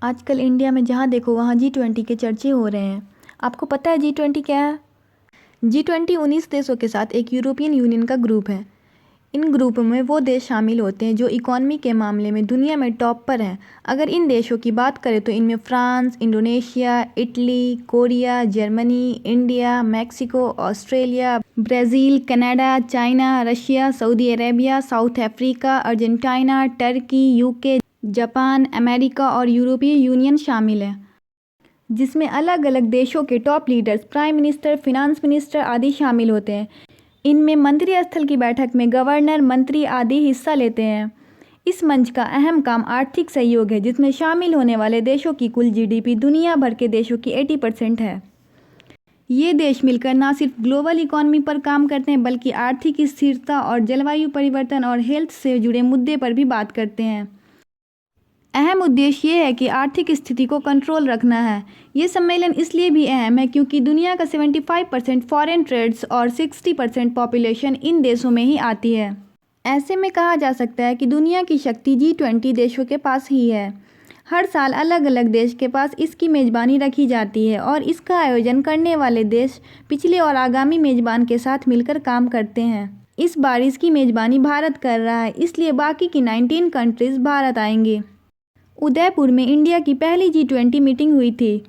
आजकल इंडिया में जहाँ देखो वहाँ G20 के चर्चे हो रहे हैं। आपको पता है G20 क्या है? G20 19 देशों के साथ एक यूरोपियन यूनियन का ग्रुप है। इन ग्रुप में वो देश शामिल होते हैं जो इकॉनमी के मामले में दुनिया में टॉप पर हैं। अगर इन देशों की बात करें तो इनमें France, Indonesia, Italy, Korea, Germany, India, Mexico, Australia, Brazil, Canada, China, Russia, Saudi Arabia, south Africa, Argentina, Turkey, UK, Japan, America और यूरोपीय यूनियन शामिल है, जिसमें अलग अलग देशों के top leaders, prime minister, finance minister आदि शामिल होते हैं। इनमें मंत्री स्थल की बैठक में गवर्नर, मंत्री आदि हिस्सा लेते हैं। इस मंच का अहम काम आर्थिक सहयोग है, जिसमें शामिल होने वाले देशों की कुल जीडीपी दुनिया भर के देशों की 80% है। ये देश मिलकर न सिर्फ ग्लोबल इकॉनमी पर काम करते हैं बल्कि आर्थिक स्थिरता और जलवायु परिवर्तन और हेल्थ से जुड़े मुद्दे पर भी बात करते हैं। अहम उद्देश्य ये है कि आर्थिक स्थिति को कंट्रोल रखना है। ये सम्मेलन इसलिए भी अहम है क्योंकि दुनिया का 75% फॉरेन ट्रेड्स और 60% पॉपुलेशन इन देशों में ही आती है। ऐसे में कहा जा सकता है कि दुनिया की शक्ति G20 देशों के पास ही है। हर साल अलग अलग देश के पास इसकी मेज़बानी रखी जाती है और इसका आयोजन करने वाले देश पिछले और आगामी मेज़बान के साथ मिलकर काम करते हैं। इस बार इसकी मेज़बानी भारत कर रहा है, इसलिए बाकी की 19 कंट्रीज़ भारत आएंगी। उदयपुर में इंडिया की पहली G20 मीटिंग हुई थी।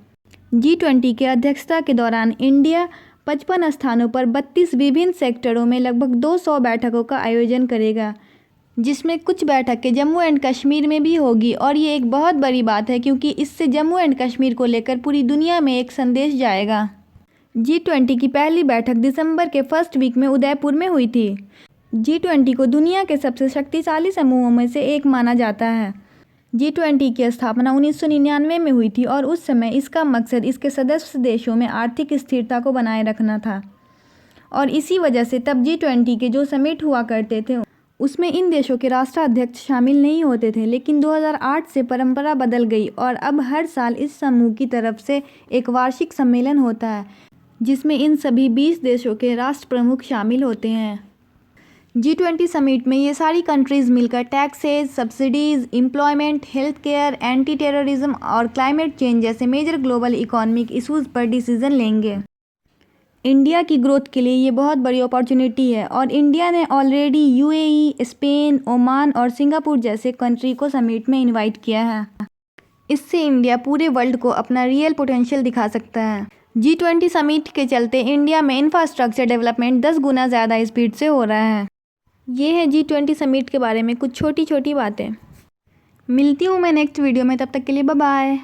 G20 के अध्यक्षता के दौरान इंडिया 55 स्थानों पर 32 विभिन्न सेक्टरों में लगभग 200 बैठकों का आयोजन करेगा, जिसमें कुछ बैठकें जम्मू एंड कश्मीर में भी होगी। और ये एक बहुत बड़ी बात है क्योंकि इससे जम्मू एंड कश्मीर को लेकर पूरी दुनिया में एक संदेश जाएगा। G20 की पहली बैठक दिसंबर के फर्स्ट वीक में उदयपुर में हुई थी। G20 को दुनिया के सबसे शक्तिशाली समूहों में से एक माना जाता है। G20 की स्थापना 1999 में हुई थी और उस समय इसका मकसद इसके सदस्य देशों में आर्थिक स्थिरता को बनाए रखना था। और इसी वजह से तब G20 के जो समिट हुआ करते थे उसमें इन देशों के राष्ट्राध्यक्ष शामिल नहीं होते थे, लेकिन 2008 से परंपरा बदल गई और अब हर साल इस समूह की तरफ से एक वार्षिक सम्मेलन होता है, जिसमें इन सभी 20 देशों के राष्ट्र प्रमुख शामिल होते हैं। G20 समिट में ये सारी कंट्रीज़ मिलकर taxes, subsidies, employment, health care, anti terrorism और क्लाइमेट चेंज जैसे मेजर ग्लोबल इकोनॉमिक इश्यूज़ पर डिसीजन लेंगे। इंडिया की ग्रोथ के लिए ये बहुत बड़ी अपॉर्चुनिटी है और इंडिया ने ऑलरेडी UAE, स्पेन, ओमान और सिंगापुर जैसे कंट्री को समिट में इनवाइट किया है। इससे इंडिया पूरे वर्ल्ड को अपना रियल पोटेंशियल दिखा सकता है। G20 समिट के चलते इंडिया में इंफ्रास्ट्रक्चर डेवलपमेंट 10 गुना ज़्यादा स्पीड से हो रहा है। ये है G20 समिट के बारे में कुछ छोटी छोटी बातें। मिलती हूँ मैं नेक्स्ट वीडियो में, तब तक के लिए बाय बाय।